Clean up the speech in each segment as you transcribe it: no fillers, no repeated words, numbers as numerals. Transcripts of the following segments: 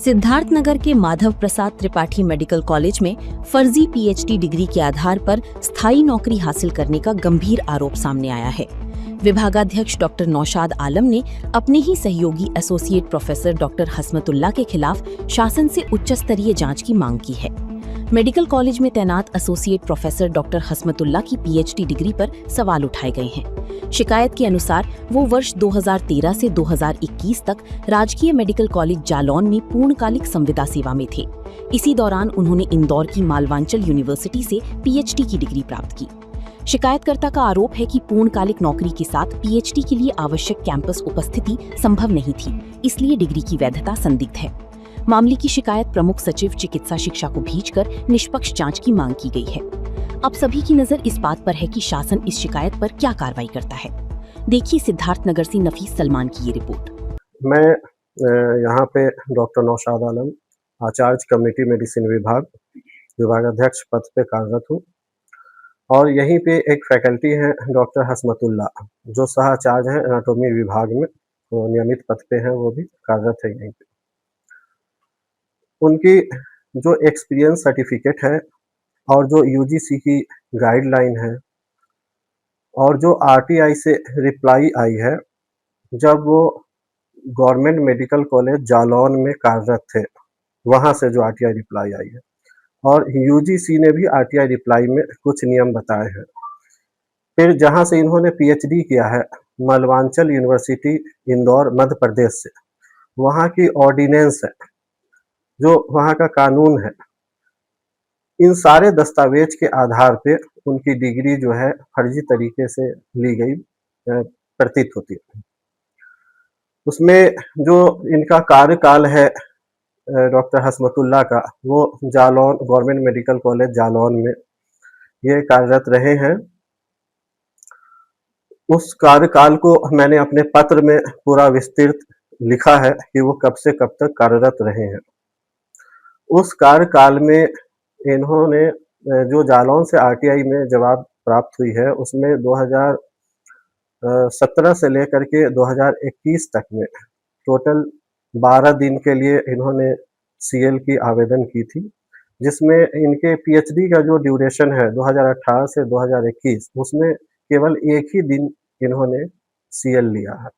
सिद्धार्थनगर के Madhav Prasad Tripathi medical college में फर्जी पीएचडी डिग्री के आधार पर स्थायी नौकरी हासिल करने का गंभीर आरोप सामने आया है। विभागाध्यक्ष डॉक्टर नौशाद आलम ने अपने ही सहयोगी एसोसिएट प्रोफेसर डॉक्टर हसमतुल्ला के खिलाफ शासन से उच्च स्तरीय जांच की मांग की है। मेडिकल कॉलेज में तैनात एसोसिएट प्रोफेसर डॉक्टर हसमतुल्ला की पीएचडी डिग्री पर सवाल उठाए गए हैं। शिकायत के अनुसार वो वर्ष 2013 से 2021 तक राजकीय मेडिकल कॉलेज जालौन में पूर्णकालिक संविदा सेवा में थे। इसी दौरान उन्होंने इंदौर की मालवांचल यूनिवर्सिटी से पीएचडी की डिग्री प्राप्त की। शिकायतकर्ता का आरोप है कि पूर्णकालिक नौकरी के साथ पीएचडी के लिए आवश्यक कैंपस उपस्थिति संभव नहीं थी, इसलिए डिग्री की वैधता संदिग्ध है। मामले की शिकायत प्रमुख सचिव चिकित्सा शिक्षा को भेजकर निष्पक्ष जांच की मांग की गई है। अब सभी की नजर इस बात पर है कि शासन इस शिकायत पर क्या कार्रवाई करता है। देखिए सिद्धार्थनगर से नफीस सलमान की ये रिपोर्ट। मैं यहाँ पे डॉक्टर नौशाद आलम, आचार्य कम्युनिटी मेडिसिन विभागाध्यक्ष पद पे कार्यरत हूँ और यहीं पे एक फैकल्टी है डॉक्टर हसमतुल्ला, जो सहाचार्य हैं एनाटॉमी विभाग में, वो नियमित पद पे हैं, वो भी कार्यरत है यहीं पे। उनकी जो एक्सपीरियंस सर्टिफिकेट है और जो यूजीसी की गाइडलाइन है और जो आरटीआई से रिप्लाई आई है, जब वो गवर्नमेंट मेडिकल कॉलेज जालौन में कार्यरत थे, वहाँ से जो आरटीआई रिप्लाई आई है, और यूजीसी ने भी आरटीआई रिप्लाई में कुछ नियम बताए हैं। फिर जहाँ से इन्होंने पीएचडी किया है, मालवांचल यूनिवर्सिटी इंदौर मध्य प्रदेश से, वहाँ की ऑर्डिनेंस है, जो वहाँ का कानून है, इन सारे दस्तावेज के आधार पे उनकी डिग्री जो है फर्जी तरीके से ली गई प्रतीत होती है। उसमें जो इनका कार्यकाल है डॉक्टर हसमतुल्ला का, वो Jalaun government medical college Jalaun में ये कार्यरत रहे हैं। उस कार्यकाल को मैंने अपने पत्र में पूरा विस्तृत लिखा है कि वो कब से कब तक कार्यरत रहे हैं। उस कार्यकाल में इन्होंने जो जालौन से आरटीआई में जवाब प्राप्त हुई है, उसमें 2017 से लेकर के 2021 तक में टोटल 12 दिन के लिए इन्होंने सीएल की आवेदन की थी, जिसमें इनके पीएचडी का जो ड्यूरेशन है 2018 से 2021, उसमें केवल एक ही दिन इन्होंने सीएल लिया है,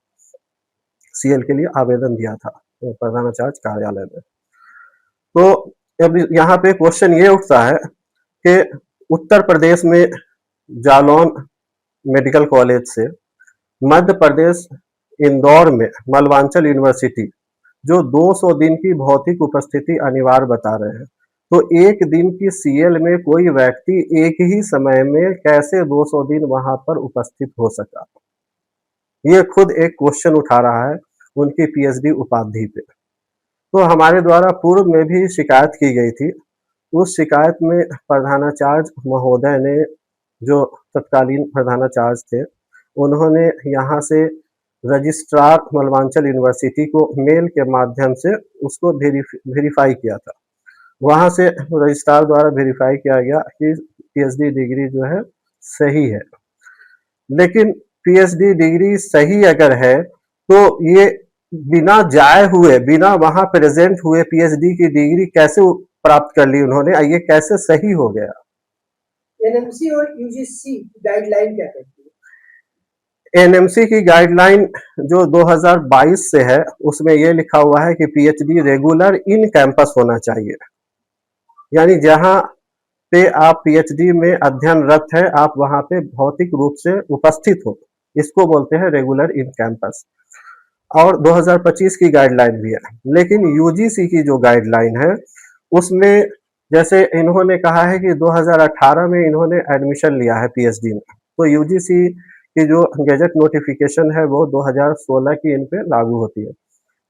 सीएल के लिए आवेदन दिया था प्रधानाचार्य कार्यालय में। तो अब यहाँ पे क्वेश्चन ये उठता है कि उत्तर प्रदेश में जालौन मेडिकल कॉलेज से मध्य प्रदेश इंदौर में मालवांचल यूनिवर्सिटी जो 200 दिन की भौतिक उपस्थिति अनिवार्य बता रहे हैं, तो एक दिन की सीएल में कोई व्यक्ति एक ही समय में कैसे 200 दिन वहां पर उपस्थित हो सका? ये खुद एक क्वेश्चन उठा रहा है उनकी पीएचडी उपाधि पे। तो हमारे द्वारा पूर्व में भी शिकायत की गई थी। उस शिकायत में प्रधानाचार्य महोदय ने, जो तत्कालीन प्रधानाचार्य थे, उन्होंने यहाँ से रजिस्ट्रार मालवांचल यूनिवर्सिटी को मेल के माध्यम से उसको वेरीफाई किया था। वहाँ से रजिस्ट्रार द्वारा वेरीफाई किया गया कि पीएचडी डिग्री जो है सही है। लेकिन पीएचडी डिग्री सही अगर है तो ये बिना जाए हुए, बिना वहां प्रेजेंट हुए पीएचडी की डिग्री कैसे प्राप्त कर ली उन्होंने? ये कैसे सही हो गया? एनएमसी और यूजीसी गाइडलाइन क्या कहती है? एनएमसी की गाइडलाइन जो 2022 से है, उसमें ये लिखा हुआ है कि पीएचडी रेगुलर इन कैंपस होना चाहिए, यानी जहां पे आप पीएचडी में अध्ययनरत है, आप वहां पे भौतिक रूप से उपस्थित हो, इसको बोलते हैं रेगुलर इन कैंपस। और 2025 की गाइडलाइन भी है। लेकिन यूजीसी की जो गाइडलाइन है, उसमें जैसे इन्होंने कहा है कि 2018 में इन्होंने एडमिशन लिया है पीएचडी में, तो यूजीसी की जो गैजेट नोटिफिकेशन है वो 2016 की इन पे लागू होती है।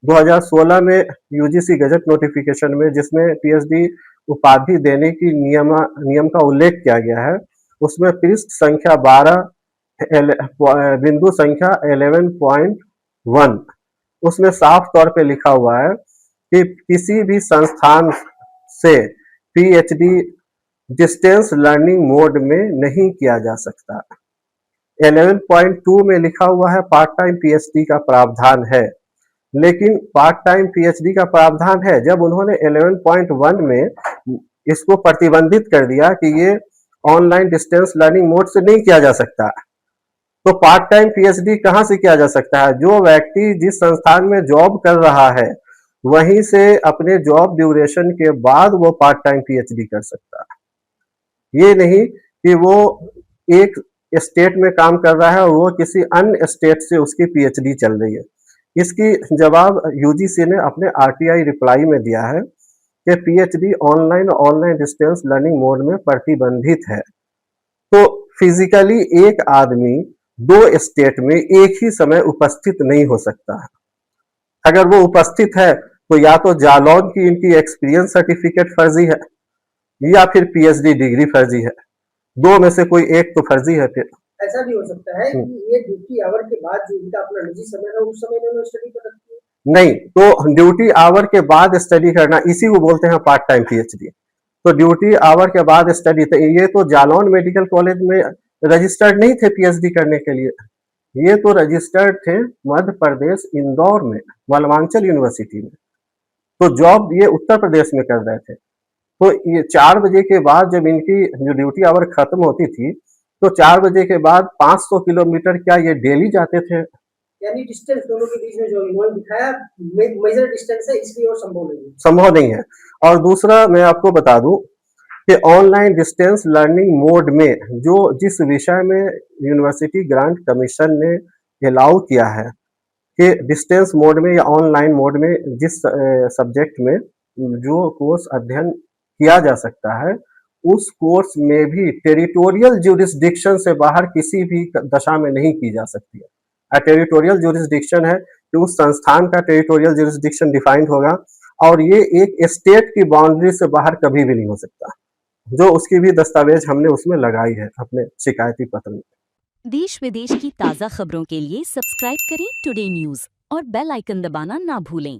2016 में यूजीसी गैजेट नोटिफिकेशन में, जिसमें पीएचडी उपाधि देने की नियम का उल्लेख किया गया है, उसमें पृष्ठ संख्या 12 बिंदु संख्या 11.1, उसमें साफ तौर पे लिखा हुआ है कि किसी भी संस्थान से पीएचडी डिस्टेंस लर्निंग मोड में नहीं किया जा सकता। 11.2 में लिखा हुआ है पार्ट टाइम पीएचडी का प्रावधान है, लेकिन पार्ट टाइम पीएचडी का प्रावधान है। जब उन्होंने 11.1 में इसको प्रतिबंधित कर दिया कि ये ऑनलाइन डिस्टेंस लर्निंग मोड से नहीं किया जा सकता, तो पार्ट टाइम पीएचडी कहाँ से किया जा सकता है? जो व्यक्ति जिस संस्थान में जॉब कर रहा है वहीं से अपने जॉब ड्यूरेशन के बाद वो पार्ट टाइम पीएचडी कर सकता है। ये नहीं कि वो एक स्टेट में काम कर रहा है और वो किसी अन्य स्टेट से उसकी पीएचडी चल रही है। इसकी जवाब यूजीसी ने अपने आरटीआई रिप्लाई में दिया है कि PhD online distance learning mode में प्रतिबंधित है। तो फिजिकली एक आदमी 2 स्टेट में एक ही समय उपस्थित नहीं हो सकता है। अगर वो उपस्थित है तो या तो जालौन की इनकी एक्सपीरियंस सर्टिफिकेट फर्जी है या फिर पीएचडी डिग्री फर्जी है। 2 में से कोई एक तो फर्जी है। फिर ऐसा भी हो सकता है कि ये ड्यूटी आवर के बाद जो इनका अपना निजी समय है उस समय इन्होंने स्टडी कर रखी है। नहीं, तो ड्यूटी आवर के बाद स्टडी करना इसी को बोलते हैं पार्ट टाइम पीएचडी। तो ड्यूटी आवर के बाद स्टडी, तो ये तो जालौन मेडिकल कॉलेज में रजिस्टर्ड नहीं थे पीएचडी करने के लिए, ये तो रजिस्टर्ड थे मध्य प्रदेश इंदौर में मालवांचल यूनिवर्सिटी में। तो जॉब ये उत्तर प्रदेश में कर रहे थे। तो ये 4 बजे के बाद जब इनकी जो ड्यूटी आवर खत्म होती थी तो 4 बजे के बाद 500 किलोमीटर क्या ये डेली जाते थे? यानी डिस्टेंस दोनों के बीच में जो इन्होंने दिखाया मेजर डिस्टेंस है, इसलिए वो संभव नहीं है। और दूसरा मैं आपको बता दूं कि ऑनलाइन डिस्टेंस लर्निंग मोड में जो जिस विषय में यूनिवर्सिटी ग्रांट कमीशन ने अलाउ किया है कि डिस्टेंस मोड में या ऑनलाइन मोड में जिस सब्जेक्ट में जो कोर्स अध्ययन किया जा सकता है उस कोर्स में भी टेरिटोरियल ज्यूरिसडिक्शन से बाहर किसी भी दशा में नहीं की जा सकती है। टेरिटोरियल ज्यूरिसडिक्शन है कि उस संस्थान का टेरिटोरियल ज्यूरिसडिक्शन डिफाइंड होगा और ये एक स्टेट की बाउंड्री से बाहर कभी भी नहीं हो सकता, जो उसकी भी दस्तावेज हमने उसमें लगाई है अपने शिकायती पत्र में। देश विदेश की ताज़ा खबरों के लिए सब्सक्राइब करें टुडे न्यूज़ और बेल आइकन दबाना ना भूलें।